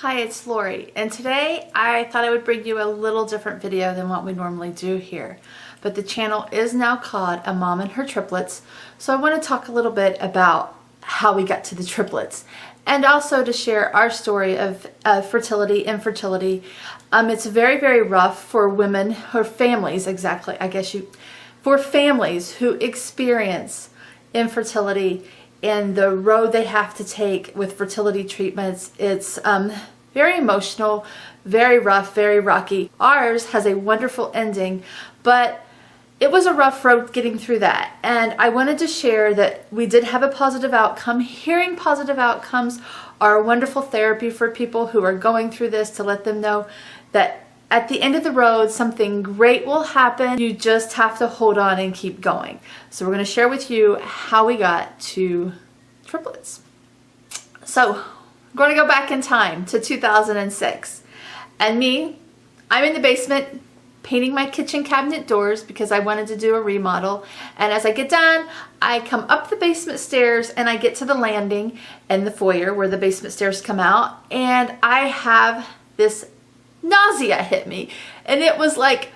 Hi, it's Lori, and today I thought I would bring you a little different video than what we normally do here. But the channel is now called A Mom and Her Triplets, so I want to talk a little bit about how we got to the triplets, and also to share our story of fertility, infertility. It's very, very rough for women, or families, exactly, for families who experience infertility and the road they have to take with fertility treatments. It's very emotional, very rough, very rocky. Ours has a wonderful ending, but it was a rough road getting through that. And I wanted to share that we did have a positive outcome. Hearing positive outcomes are a wonderful therapy for people who are going through this, to let them know that at the end of the road, something great will happen. You just have to hold on and keep going. So we're going to share with you how we got to triplets. So I'm going to go back in time to 2006. And I'm in the basement painting my kitchen cabinet doors because I wanted to do a remodel. And as I get done, I come up the basement stairs and I get to the landing and the foyer where the basement stairs come out. And I have this nausea hit me, and it was like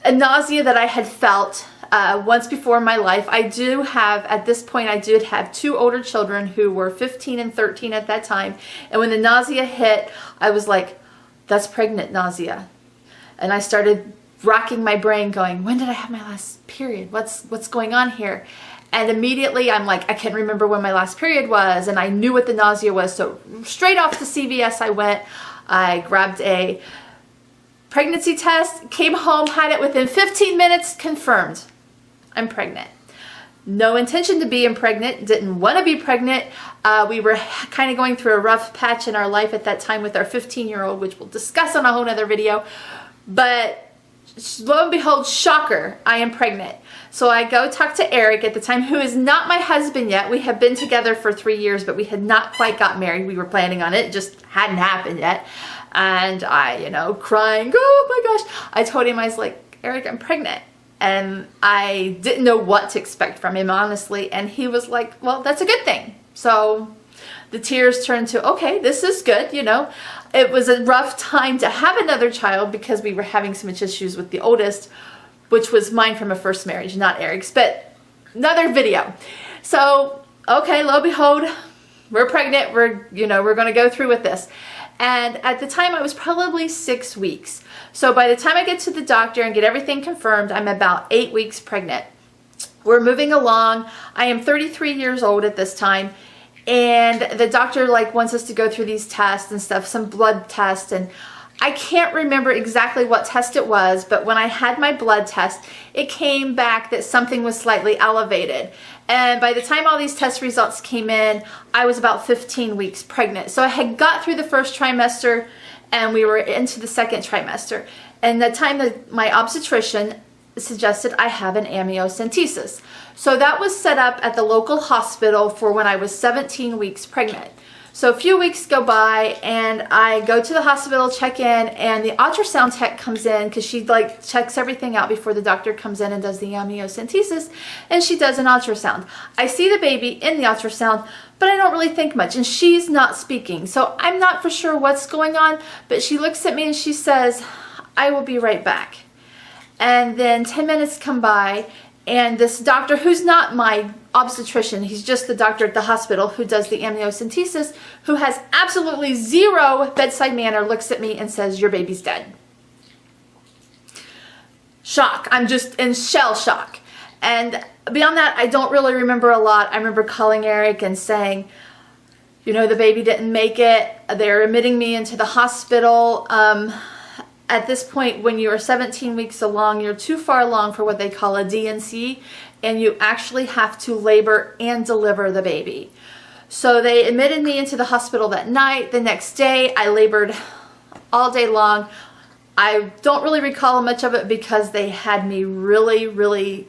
a nausea that I had felt once before in my life. At this point I did have two older children who were 15 and 13 at that time, and when the nausea hit, I was like, that's pregnant nausea. And I started racking my brain going, when did I have my last period? What's going on here? And immediately I'm like, I can't remember when my last period was, and I knew what the nausea was. So straight off to CVS I went. I grabbed a pregnancy test, came home, had it within 15 minutes, confirmed I'm pregnant. No intention to be pregnant, didn't want to be pregnant. We were kind of going through a rough patch in our life at that time with our 15-year-old, which we'll discuss on a whole nother video. But lo and behold, shocker, I am pregnant. So I go talk to Eric at the time, who is not my husband yet. We have been together for 3 years, but we had not quite got married. We were planning on it, just hadn't happened yet. And I, crying, oh my gosh. I told him, I was like, Eric, I'm pregnant. And I didn't know what to expect from him, honestly. And he was like, well, that's a good thing. So the tears turned to, okay, this is good, It was a rough time to have another child because we were having so much issues with the oldest, which was mine from a first marriage, not Eric's, but another video. So, okay, lo and behold, we're pregnant. We're going to go through with this. And at the time I was probably 6 weeks. So by the time I get to the doctor and get everything confirmed, I'm about 8 weeks pregnant. We're moving along. I am 33 years old at this time. And the doctor wants us to go through these tests and stuff, some blood tests, and I can't remember exactly what test it was, but when I had my blood test, it came back that something was slightly elevated. And by the time all these test results came in, I was about 15 weeks pregnant. So I had got through the first trimester and we were into the second trimester. And the time that my obstetrician suggested I have an amniocentesis. So that was set up at the local hospital for when I was 17 weeks pregnant. So a few weeks go by and I go to the hospital, check in, and the ultrasound tech comes in because she checks everything out before the doctor comes in and does the amniocentesis, and she does an ultrasound. I see the baby in the ultrasound, but I don't really think much, and she's not speaking. So I'm not for sure what's going on, but she looks at me and she says, I will be right back. And then 10 minutes come by, and this doctor, who's not my obstetrician, he's just the doctor at the hospital who does the amniocentesis, who has absolutely zero bedside manner, looks at me and says, your baby's dead. Shock. I'm just in shell shock. And beyond that, I don't really remember a lot. I remember calling Eric and saying, the baby didn't make it. They're admitting me into the hospital. At this point, when you are 17 weeks along, you're too far along for what they call a D&C, and you actually have to labor and deliver the baby. So they admitted me into the hospital that night. The next day, I labored all day long. I don't really recall much of it because they had me really, really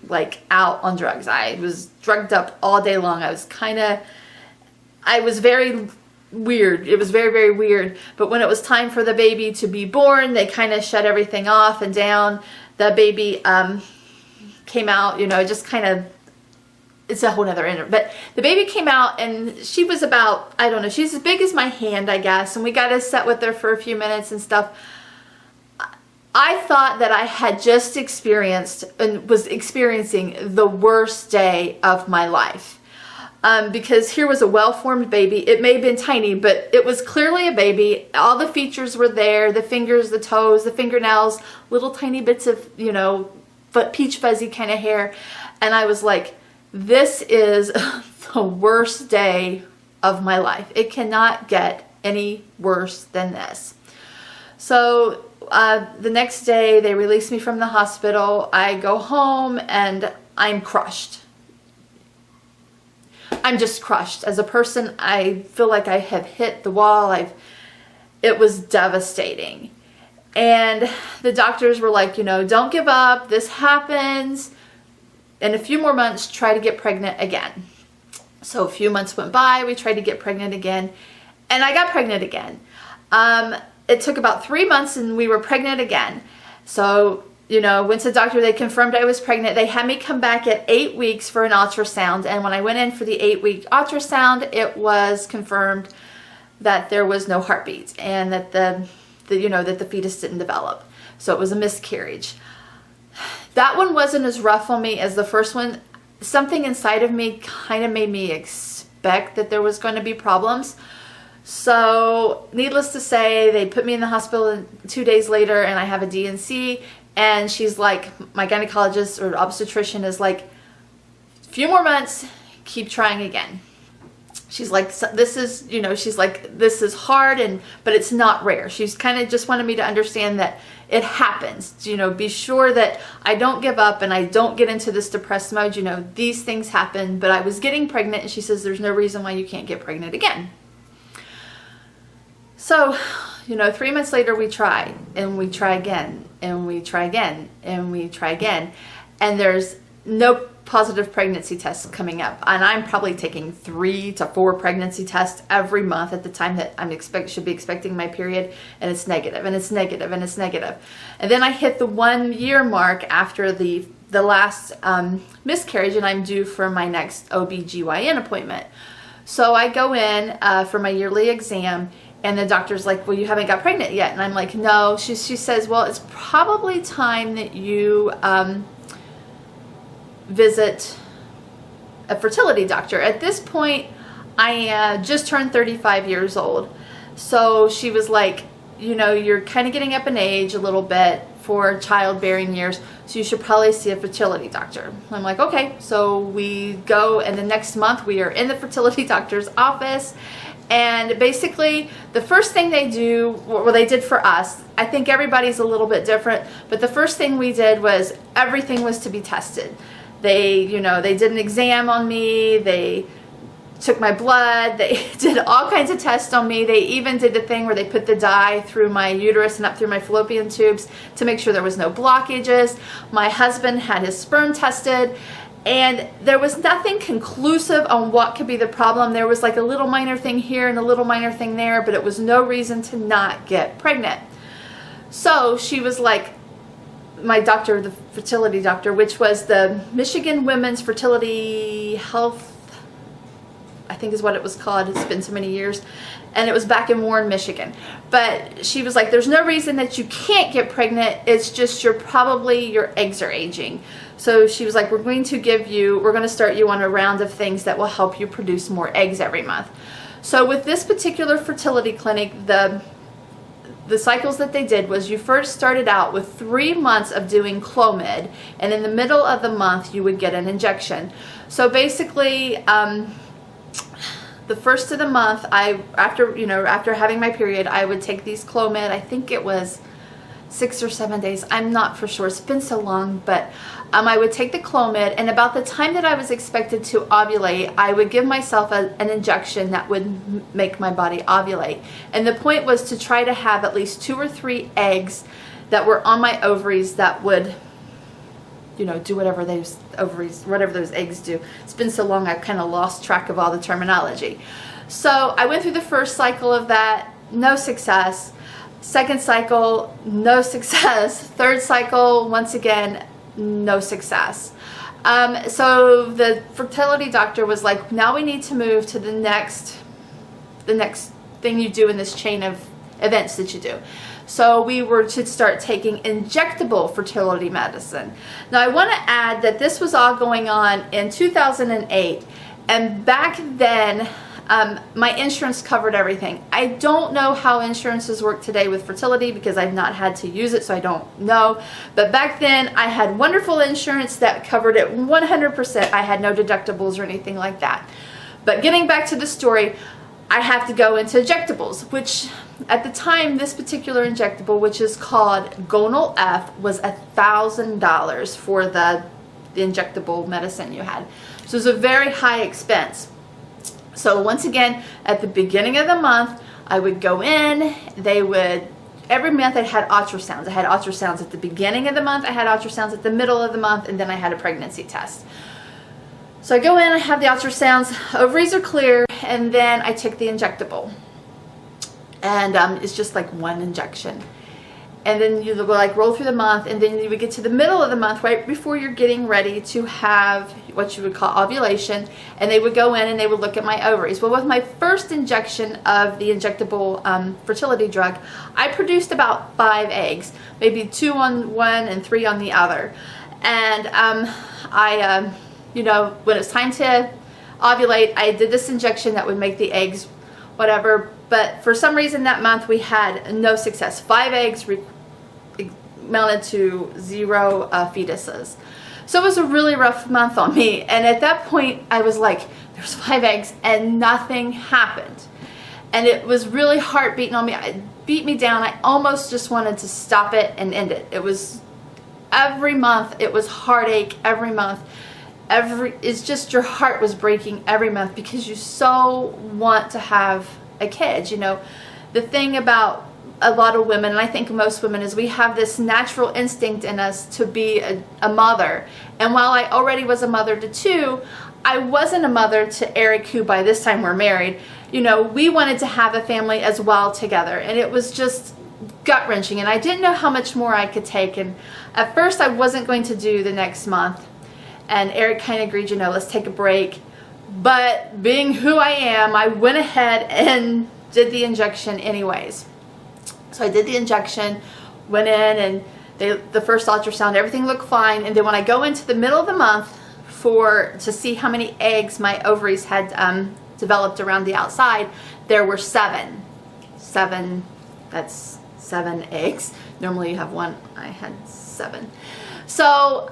out on drugs. I was drugged up all day long. I was very weird. It was very, very weird. But when it was time for the baby to be born, they kind of shut everything off and down. The baby came out, just kind of it's a whole nother interview. But the baby came out and she was about, I don't know, she's as big as my hand, I guess. And we got to sit with her for a few minutes and stuff. I thought that I had just experienced and was experiencing the worst day of my life. Because here was a well-formed baby. It may have been tiny, but it was clearly a baby. All the features were there, the fingers, the toes, the fingernails, little tiny bits of, you know, peach fuzzy kind of hair. And I was like, this is the worst day of my life. It cannot get any worse than this. So the next day they released me from the hospital. I go home and I'm crushed. I'm just crushed. As a person, I feel like I have hit the wall. It was devastating. And the doctors were like, you know, don't give up. This happens. In a few more months, try to get pregnant again. So a few months went by. We tried to get pregnant again. And I got pregnant again. It took about 3 months and we were pregnant again. So, you know, went to the doctor. They confirmed I was pregnant. They had me come back at 8 weeks for an ultrasound. And when I went in for the 8-week ultrasound, it was confirmed that there was no heartbeat and that that the fetus didn't develop. So it was a miscarriage. That one wasn't as rough on me as the first one. Something inside of me kind of made me expect that there was going to be problems. So needless to say, they put me in the hospital 2 days later and I have a D&C. And she's like, my gynecologist or obstetrician is like, a few more months, keep trying again. She's like, this is, you know, she's like, this is hard, but it's not rare. She's kind of just wanted me to understand that it happens. You know, be sure that I don't give up and I don't get into this depressed mode. You know, these things happen, but I was getting pregnant and she says, there's no reason why you can't get pregnant again. So, you know, 3 months later we try and we try again and we try again and we try again. And there's no positive pregnancy tests coming up. And I'm probably taking 3 to 4 pregnancy tests every month at the time that should be expecting my period. And it's negative and it's negative and it's negative. And then I hit the 1 year mark after the last miscarriage and I'm due for my next OB/GYN appointment. So I go in for my yearly exam. And the doctor's like, well, you haven't got pregnant yet. And I'm like, no. She says, well, it's probably time that you visit a fertility doctor. At this point, I just turned 35 years old. So she was like, you know, you're kind of getting up in age a little bit for childbearing years. So you should probably see a fertility doctor. I'm like, okay. So we go and the next month we are in the fertility doctor's office. And basically, the first thing they do, well, they did for us, I think everybody's a little bit different, but the first thing we did was everything was to be tested. They, you know, they did an exam on me, they took my blood, they did all kinds of tests on me. They even did the thing where they put the dye through my uterus and up through my fallopian tubes to make sure there was no blockages. My husband had his sperm tested. And there was nothing conclusive on what could be the problem. There was like a little minor thing here and a little minor thing there, but it was no reason to not get pregnant. So she was like, my doctor, the fertility doctor, which was the Michigan Women's Fertility Health, I think is what it was called. It's been so many years. And it was back in Warren, Michigan. But she was like, there's no reason that you can't get pregnant. It's just your eggs are aging. So she was like, we're going to start you on a round of things that will help you produce more eggs every month. So with this particular fertility clinic, the cycles that they did was you first started out with 3 months of doing Clomid, and in the middle of the month you would get an injection. So basically, the first of the month, after having my period, I would take these Clomid. I think it was 6 or 7 days. I'm not for sure. It's been so long, but I would take the Clomid, and about the time that I was expected to ovulate, I would give myself an injection that would make my body ovulate. And the point was to try to have at least 2 or 3 eggs that were on my ovaries that would, you know, do whatever those eggs do. It's been so long, I've kind of lost track of all the terminology. So I went through the first cycle of that, no success. Second cycle, no success. Third cycle, once again, no success. So the fertility doctor was like, now we need to move to the next thing you do in this chain of events that you do. So we were to start taking injectable fertility medicine. Now I want to add that this was all going on in 2008, and back then my insurance covered everything. I don't know how insurances work today with fertility because I've not had to use it, so I don't know. But back then I had wonderful insurance that covered it 100%. I had no deductibles or anything like that. But getting back to the story, I have to go into injectables, which at the time, this particular injectable, which is called Gonal F, was $1,000 for the injectable medicine you had. So it was a very high expense. So once again, at the beginning of the month, I would go in, every month I had ultrasounds. I had ultrasounds at the beginning of the month, I had ultrasounds at the middle of the month, and then I had a pregnancy test. So I go in, I have the ultrasounds, ovaries are clear, and then I take the injectable. And it's just like one injection. And then you like roll through the month, and then you would get to the middle of the month, right before you're getting ready to have what you would call ovulation, and they would go in and they would look at my ovaries. Well, with my first injection of the injectable fertility drug, I produced about 5 eggs, maybe 2 on one and 3 on the other. And you know, when it's time to ovulate, I did this injection that would make the eggs whatever, but for some reason that month we had no success. 5 eggs amounted to 0 fetuses. So it was a really rough month on me, and at that point I was like, there's 5 eggs and nothing happened. And it was really heart beating on me. It beat me down. I almost just wanted to stop it and end it. It was every month, it was heartache every month. It's just your heart was breaking every month because you so want to have a kid. You know, the thing about a lot of women, and I think most women, is we have this natural instinct in us to be a mother. And while I already was a mother to 2, I wasn't a mother to Eric, who by this time we're married. You know, we wanted to have a family as well together, and it was just gut-wrenching, and I didn't know how much more I could take. And at first I wasn't going to do the next month, and Eric kind of agreed, you know, let's take a break. But being who I am, I went ahead and did the injection anyways. So I did the injection, went in, and the first ultrasound, everything looked fine. And then when I go into the middle of the month to see how many eggs my ovaries had developed around the outside, there were 7. That's 7 eggs. Normally you have 1. I had 7. So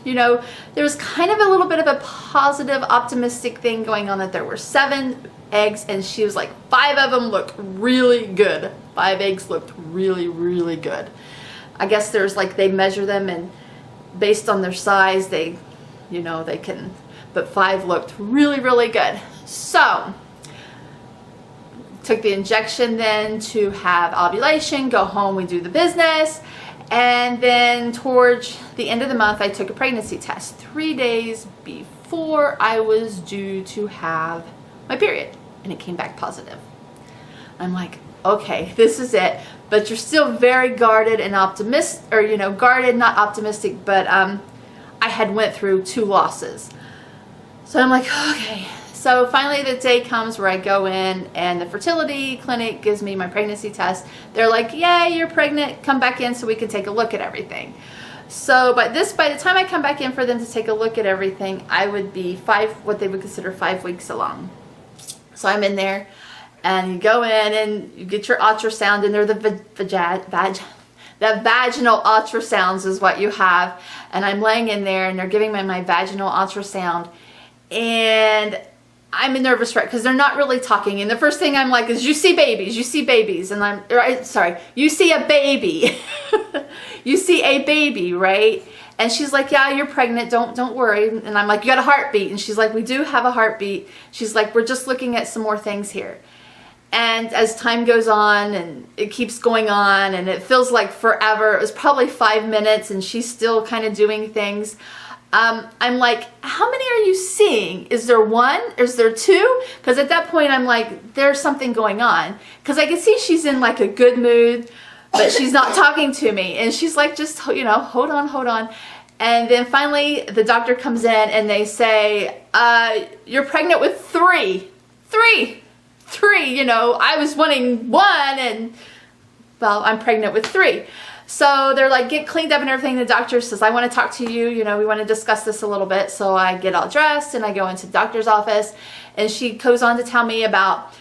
you know, there was kind of a little bit of a positive, optimistic thing going on, that there were 7 eggs, and she was like, 5 of them look really good. 5 eggs looked really, really good. I guess there's like, they measure them, and based on their size, they, you know, they can, but 5 looked really, really good. So, took the injection then to have ovulation, go home, we do the business. And then towards the end of the month, I took a pregnancy test 3 days before I was due to have my period, and it came back positive. I'm like, okay, this is it. But you're still very guarded and optimistic, or, you know, guarded, not optimistic, but I had went through 2 losses. So I'm like, okay. So finally the day comes where I go in, and the fertility clinic gives me my pregnancy test. They're like, yay, you're pregnant, come back in so we can take a look at everything. So by the time I come back in for them to take a look at everything, I would be what they would consider 5 weeks along. So I'm in there, and you go in and you get your ultrasound, and they're the vaginal ultrasounds is what you have. And I'm laying in there, and they're giving me my vaginal ultrasound, and I'm a nervous wreck because they're not really talking. And the first thing I'm like is, you see babies, you see babies. And you see a baby. You see a baby, right? And she's like, yeah, you're pregnant, don't worry. And I'm like, you got a heartbeat? And she's like, we do have a heartbeat. She's like, we're just looking at some more things here. And as time goes on, and it keeps going on, and it feels like forever. It was probably 5 minutes, and she's still kind of doing things. I'm like, how many are you seeing? Is there 1? Is there 2? Because at that point I'm like, there's something going on. Because I can see she's in like a good mood, but she's not talking to me. And she's like, just, you know, hold on. And then finally the doctor comes in and they say, you're pregnant with three. You know, I was wanting one, and well, I'm pregnant with three. So they're like, get cleaned up and everything. The doctor says, I want to talk to you. You know, we want to discuss this a little bit. So I get all dressed and I go into the doctor's office, and she goes on to tell me about,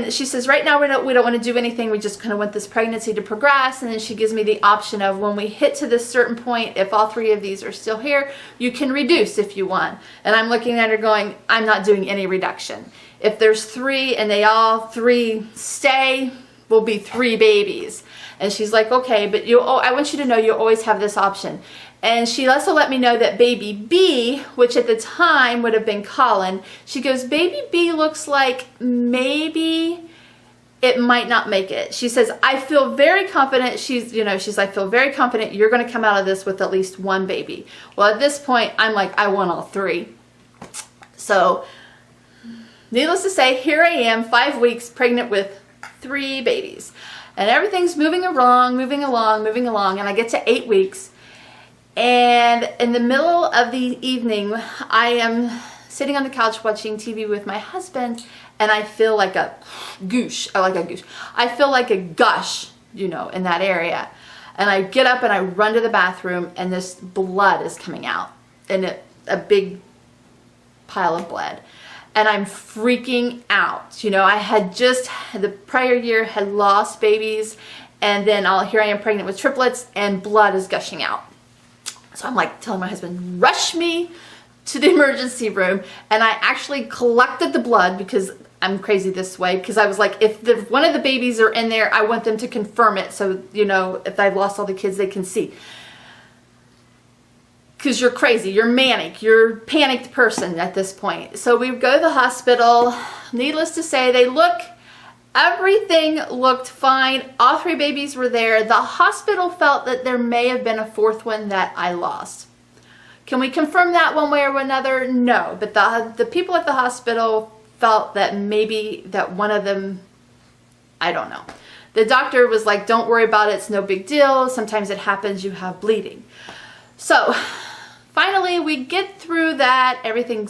she says, right now we don't want to do anything. We just kind of want this pregnancy to progress. And then she gives me the option of, when we hit to this certain point, if all three of these are still here, you can reduce if you want. And I'm looking at her going, I'm not doing any reduction. If there's three and they all three stay, will be three babies. And she's like, okay, but I want you to know you always have this option. And she also let me know that baby B, which at the time would have been Colin, she goes, baby B looks like maybe it might not make it. She says, I feel very confident. She's like, I feel very confident you're going to come out of this with at least one baby. Well, at this point, I'm like, I want all three. So needless to say, here I am, 5 weeks pregnant with 3 babies. And everything's moving along, and I get to 8 weeks. And in the middle of the evening, I am sitting on the couch watching TV with my husband, and I feel like a goosh. I feel like a gush, you know, in that area. And I get up and I run to the bathroom, and this blood is coming out, and a big pile of blood. And I'm freaking out. You know, I had just the prior year had lost babies, and then here I am pregnant with triplets, and blood is gushing out. So I'm like telling my husband, rush me to the emergency room. And I actually collected the blood, because I'm crazy this way, because I was like, if one of the babies are in there, I want them to confirm it. So, you know, if I've lost all the kids, they can see. Because you're crazy, you're manic, you're a panicked person at this point. So we go to the hospital. Needless to say, everything looked fine. All 3 babies were there. The hospital felt that there may have been a 4th one that I lost. Can we confirm that one way or another? No, but the people at the hospital felt that maybe that one of them, I don't know. The doctor was like, don't worry about it, it's no big deal. Sometimes it happens, you have bleeding. So finally, we get through that. Everything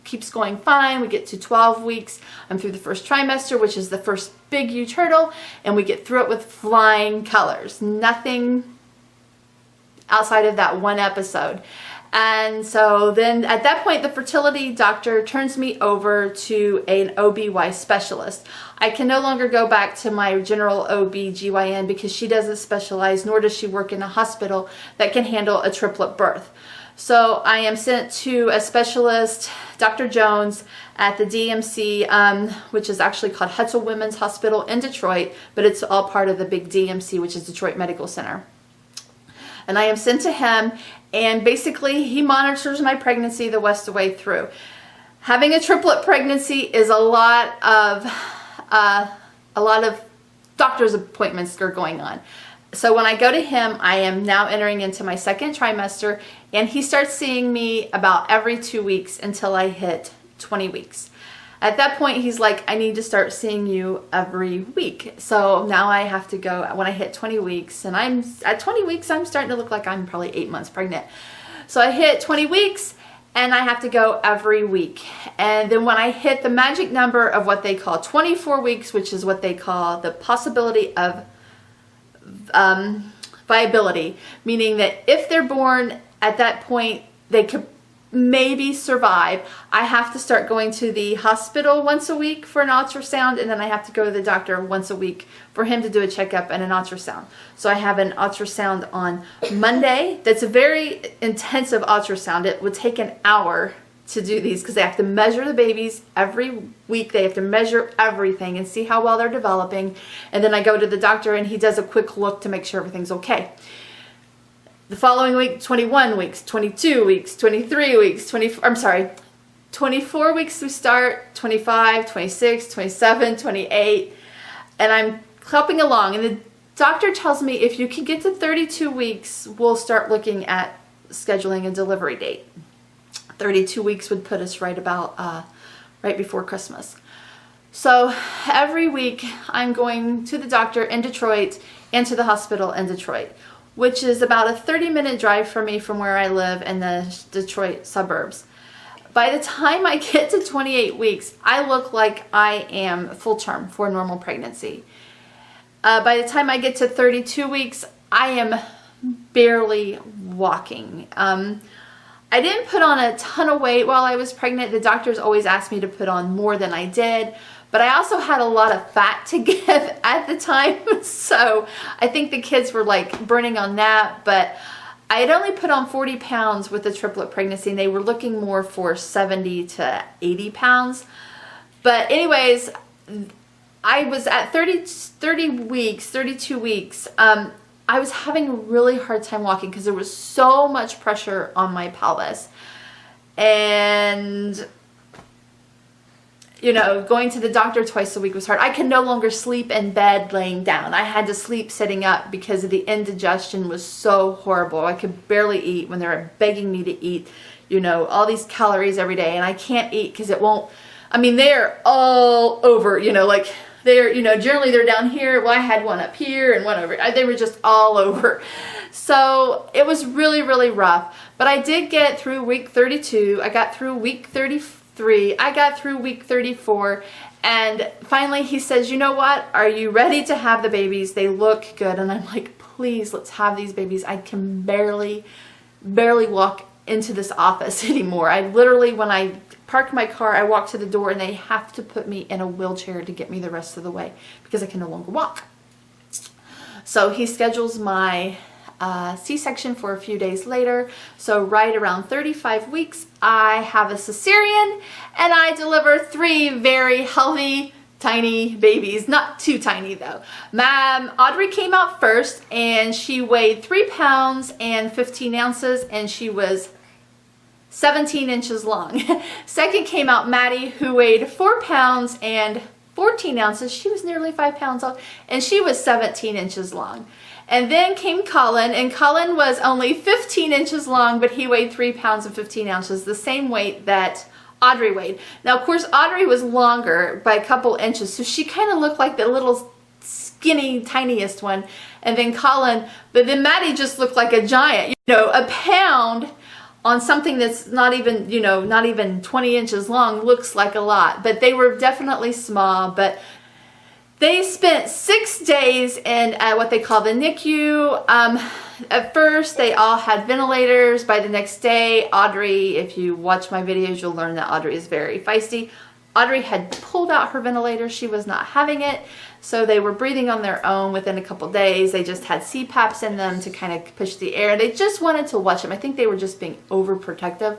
keeps going fine. We get to 12 weeks. I'm through the first trimester, which is the first big huge hurdle, and we get through it with flying colors. Nothing outside of that one episode. And so then at that point, the fertility doctor turns me over to an OB/GYN specialist. I can no longer go back to my general OB/GYN because she doesn't specialize, nor does she work in a hospital that can handle a triplet birth. So I am sent to a specialist, Dr. Jones, at the DMC, which is actually called Hutzel Women's Hospital in Detroit, but it's all part of the big DMC, which is Detroit Medical Center. And I am sent to him, and basically he monitors my pregnancy the rest of the way through. Having a triplet pregnancy is a lot of doctor's appointments that are going on. So when I go to him, I am now entering into my 2nd trimester, and he starts seeing me about every 2 weeks until I hit 20 weeks. At that point, he's like, I need to start seeing you every week. So now I have to go when I hit 20 weeks, and at 20 weeks, I'm starting to look like I'm probably 8 months pregnant. So I hit 20 weeks, and I have to go every week. And then when I hit the magic number of what they call 24 weeks, which is what they call the possibility of viability, meaning that if they're born at that point, they could maybe survive. I have to start going to the hospital once a week for an ultrasound, and then I have to go to the doctor once a week for him to do a checkup and an ultrasound. So I have an ultrasound on Monday. That's a very intensive ultrasound. It would take an hour to do these because they have to measure the babies every week. They have to measure everything and see how well they're developing. And then I go to the doctor, and he does a quick look to make sure everything's okay. The following week, 21 weeks, 22 weeks, 23 weeks, 24 weeks we start, 25, 26, 27, 28, and I'm helping along. And the doctor tells me if you can get to 32 weeks, we'll start looking at scheduling a delivery date. 32 weeks would put us right before Christmas. So every week I'm going to the doctor in Detroit and to the hospital in Detroit. which is about a 30-minute drive for me from where I live in the Detroit suburbs. By the time I get to 28 weeks, I look like I am full term for a normal pregnancy. By the time I get to 32 weeks, I am barely walking. I didn't put on a ton of weight while I was pregnant. The doctors always asked me to put on more than I did, but I also had a lot of fat to give at the time. So I think the kids were like burning on that, but I had only put on 40 pounds with the triplet pregnancy, and they were looking more for 70 to 80 pounds. But anyways, I was at 32 weeks. I was having a really hard time walking because there was so much pressure on my pelvis. And, you know, going to the doctor twice a week was hard. I could no longer sleep in bed laying down. I had to sleep sitting up because the indigestion was so horrible. I could barely eat when they were begging me to eat, you know, all these calories every day. And I can't eat because it won't, I mean, they're all over, you know, like they're, you know, generally they're down here. Well, I had one up here and one over. They were just all over. So it was really, really rough. But I did get through week 32. I got through week 33. I got through week 34. And finally he says, you know what? Are you ready to have the babies? They look good. And I'm like, please, let's have these babies. I can barely walk into this office anymore. I literally, when I parked my car, I walked to the door and they have to put me in a wheelchair to get me the rest of the way because I can no longer walk. So he schedules my C-section for a few days later. So right around 35 weeks, I have a cesarean and I deliver 3 very healthy, tiny babies. Not too tiny though. Audrey came out first and she weighed 3 pounds and 15 ounces and she was 17 inches long. Second came out Maddie, who weighed 4 pounds and 14 ounces. She was nearly 5 pounds old and she was 17 inches long. And then came Colin, and Colin was only 15 inches long, but he weighed 3 pounds and 15 ounces, the same weight that Audrey weighed. Now, of course, Audrey was longer by a couple inches, so she kind of looked like the little skinny, tiniest one. And then Colin, but then Maddie just looked like a giant. You know, a pound on something that's not even, you know, not even 20 inches long looks like a lot. But they were definitely small. But they spent 6 days in what they call the NICU. At first, they all had ventilators. By the next day, Audrey, if you watch my videos, you'll learn that Audrey is very feisty. Audrey had pulled out her ventilator. She was not having it. So they were breathing on their own within a couple days. They just had CPAPs in them to kind of push the air. They just wanted to watch them. I think they were just being overprotective.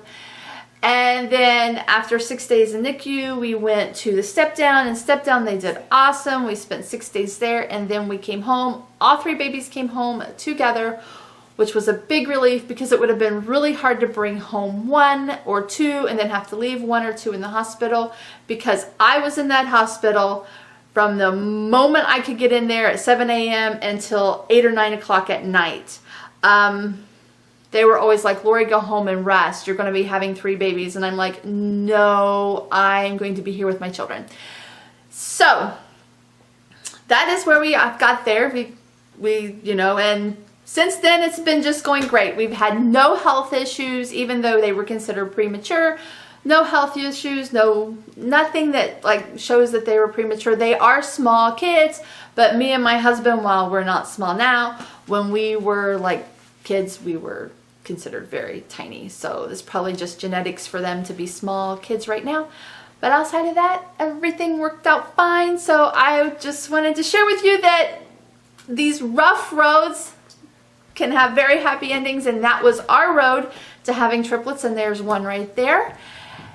And then after 6 days in NICU, we went to the step down, and step down they did awesome. We spent 6 days there, and then we came home. All 3 babies came home together, which was a big relief because it would have been really hard to bring home 1 or 2 and then have to leave 1 or 2 in the hospital, because I was in that hospital from the moment I could get in there at 7 a.m. until 8 or 9 o'clock at night. They were always like, Lori, go home and rest. You're going to be having 3 babies. And I'm like, no, I'm going to be here with my children. So that is where we got there. We, you know, and since then it's been just going great. We've had no health issues, even though they were considered premature. No health issues, nothing that like shows that they were premature. They are small kids, but me and my husband, while we're not small now, when we were like kids, we were considered very tiny. So it's probably just genetics for them to be small kids right now. But outside of that, everything worked out fine. So I just wanted to share with you that these rough roads can have very happy endings, and that was our road to having triplets, and there's one right there.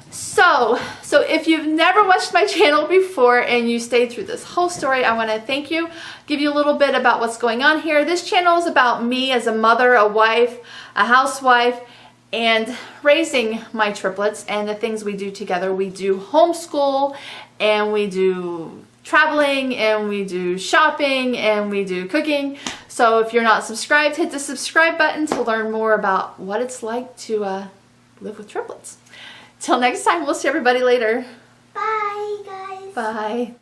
So if you've never watched my channel before and you stayed through this whole story, I want to thank you, give you a little bit about what's going on here. This channel is about me as a mother, a wife, a housewife, and raising my triplets and the things we do together. We do homeschool, and we do traveling, and we do shopping, and we do cooking. So if you're not subscribed, hit the subscribe button to learn more about what it's like to live with triplets. Till next time, we'll see everybody later. Bye, guys. Bye.